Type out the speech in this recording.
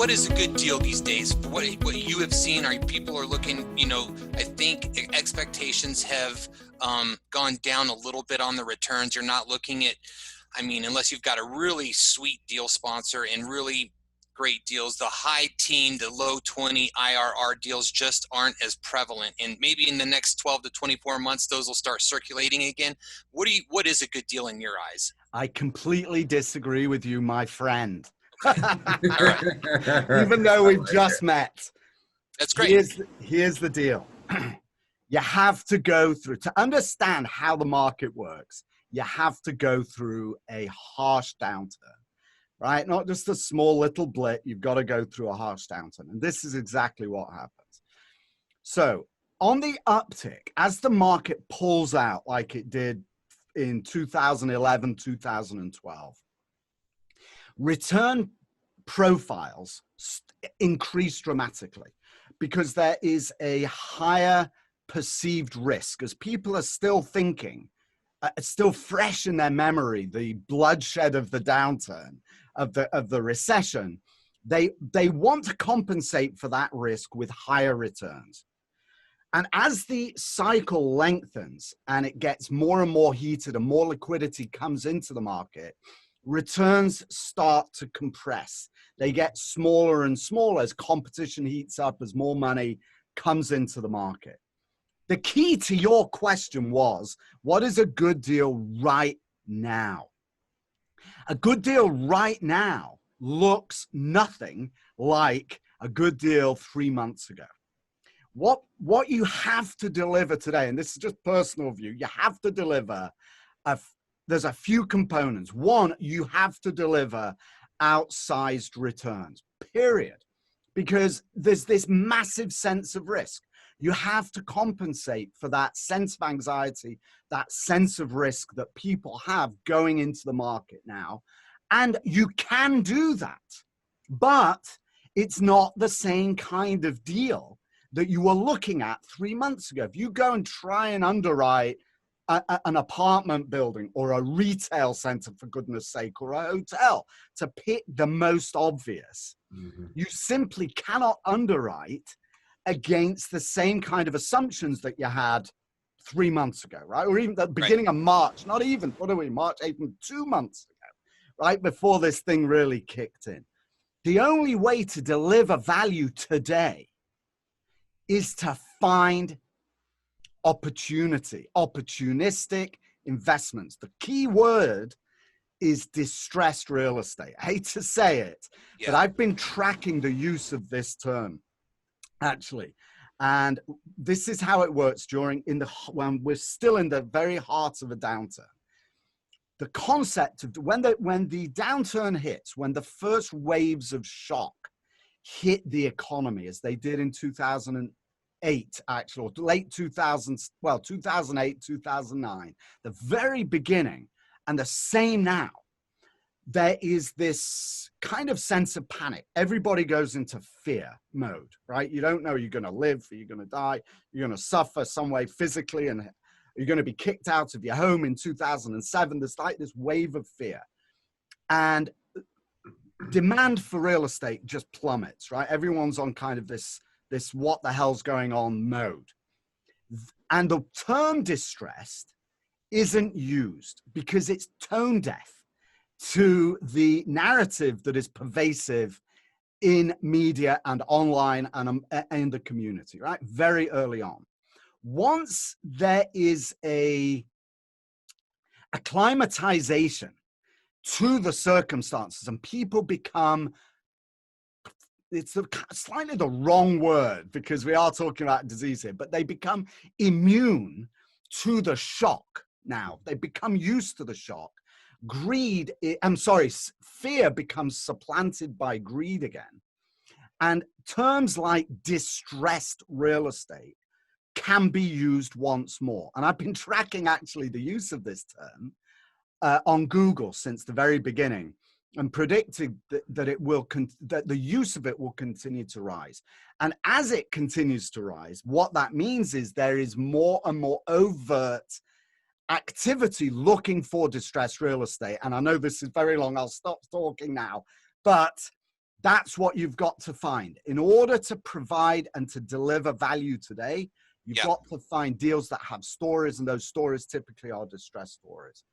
what is a good deal these days? What you have seen, people are looking, I think expectations have gone down a little bit on the returns. You're not looking at, unless you've got a really sweet deal sponsor and really great deals, the high teen, the low 20 IRR deals just aren't as prevalent. And maybe in the next 12 to 24 months, those will start circulating again. What is a good deal in your eyes? I completely disagree with you, my friend. Okay. All right. Even though we've just met. That's great. Here's the deal. You have to go through, to understand how the market works, you have to go through a harsh downturn. Right? Not just a small little blip. You've got to go through a harsh downturn. And this is exactly what happens. So on the uptick, as the market pulls out like it did in 2011, 2012, return profiles increase dramatically because there is a higher perceived risk as people are still thinking, it's still fresh in their memory, the bloodshed of the downturn, of the recession. They want to compensate for that risk with higher returns. And as the cycle lengthens and it gets more and more heated and more liquidity comes into the market, returns start to compress. They get smaller and smaller as competition heats up, as more money comes into the market. The key to your question was, what is a good deal right now? A good deal right now looks nothing like a good deal 3 months ago. What you have to deliver today, and this is just personal view, you have to deliver, there's a few components. One, you have to deliver outsized returns, period. Because there's this massive sense of risk. You have to compensate for that sense of anxiety, that sense of risk that people have going into the market now. And you can do that, but it's not the same kind of deal that you were looking at 3 months ago. If you go and try and underwrite an apartment building or a retail center, for goodness sake, or a hotel, to pick the most obvious, you simply cannot underwrite against the same kind of assumptions that you had 3 months ago, right? Or even at the beginning of March, not even, what are we, March, April, 2 months ago, right? Before this thing really kicked in. The only way to deliver value today is to find opportunity, opportunistic investments. The key word is distressed real estate. I hate to say it, but I've been tracking the use of this term, actually. And this is how it works when we're still in the very heart of a downturn. The concept of when the downturn hits, when the first waves of shock hit the economy, as they did in 2008, actually, or late 2000s, well, 2008, 2009, the very beginning, and the same now, there is this kind of sense of panic. Everybody goes into fear mode, right? You don't know, you're going to live, you're going to die, you're going to suffer some way physically, and you're going to be kicked out of your home in 2007. There's like this wave of fear. And demand for real estate just plummets, right? Everyone's on kind of this what the hell's going on mode. And the term distressed isn't used because it's tone deaf to the narrative that is pervasive in media and online and in the community, right? Very early on. Once there is a acclimatization to the circumstances and people become, it's slightly the wrong word because we are talking about disease here, but they become immune to the shock now. They become used to the shock. Fear becomes supplanted by greed again. And terms like distressed real estate can be used once more. And I've been tracking actually the use of this term on Google since the very beginning and predicting that the use of it will continue to rise. And as it continues to rise, what that means is there is more and more overt activity looking for distressed real estate. And I know this is very long, I'll stop talking now, but That's what you've got to find. In order to provide and to deliver value today, you've Yep. got to find deals that have stories, and those stories typically are distress stories.